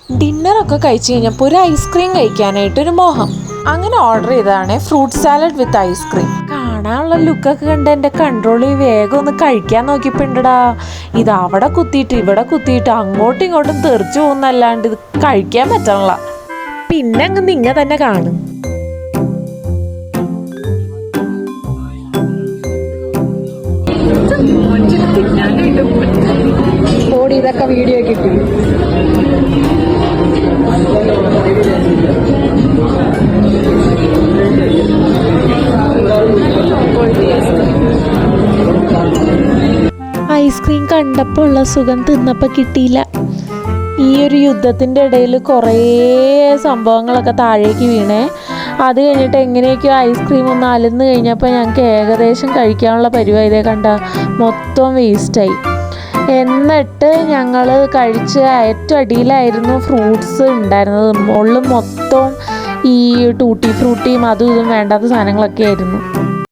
ഡിന്നറൊക്കെ കഴിച്ച് കഴിഞ്ഞപ്പോൾ ഒരു ഐസ്ക്രീം കഴിക്കാനായിട്ടൊരു മോഹം. അങ്ങനെ ഓർഡർ ചെയ്തതാണ് ഫ്രൂട്ട് സാലഡ് വിത്ത് ഐസ്ക്രീം. കാണാനുള്ള ലുക്കൊക്കെ കണ്ട് എൻ്റെ കൺട്രോൾ വേഗം ഒന്ന് കഴിക്കാൻ നോക്കിയപ്പോണ്ടടാ, ഇത് അവിടെ കുത്തിയിട്ട് ഇവിടെ കുത്തിയിട്ട് അങ്ങോട്ടും ഇങ്ങോട്ടും തെറിച്ചു പോകുന്നല്ലാണ്ട് ഇത് കഴിക്കാൻ പറ്റണില്ല. പിന്നെ അങ്ങ് നിങ്ങ തന്നെ കാണും. ഇതൊക്കെ വീഡിയോ കിട്ടി. ഐസ്ക്രീം കണ്ടപ്പോൾ ഉള്ള സുഖം തിന്നപ്പോൾ കിട്ടിയില്ല. ഈ ഒരു യുദ്ധത്തിൻ്റെ ഇടയിൽ കുറേ സംഭവങ്ങളൊക്കെ താഴേക്ക് വീണേ. അത് കഴിഞ്ഞിട്ട് എങ്ങനെയൊക്കെയോ ഐസ്ക്രീം ഒന്ന് അലന്ന് കഴിഞ്ഞപ്പോൾ ഞങ്ങൾക്ക് ഏകദേശം കഴിക്കാനുള്ള പരിപാടി കണ്ട മൊത്തം വേസ്റ്റായി. എന്നിട്ട് ഞങ്ങൾ കഴിച്ച ഏറ്റവും അടിയിലായിരുന്നു ഫ്രൂട്ട്സ് ഉണ്ടായിരുന്നത്. മുകളിൽ മൊത്തം ഈ ടൂട്ടി ഫ്രൂട്ടിയും അതും ഇതും വേണ്ടാത്ത സാധനങ്ങളൊക്കെ ആയിരുന്നു.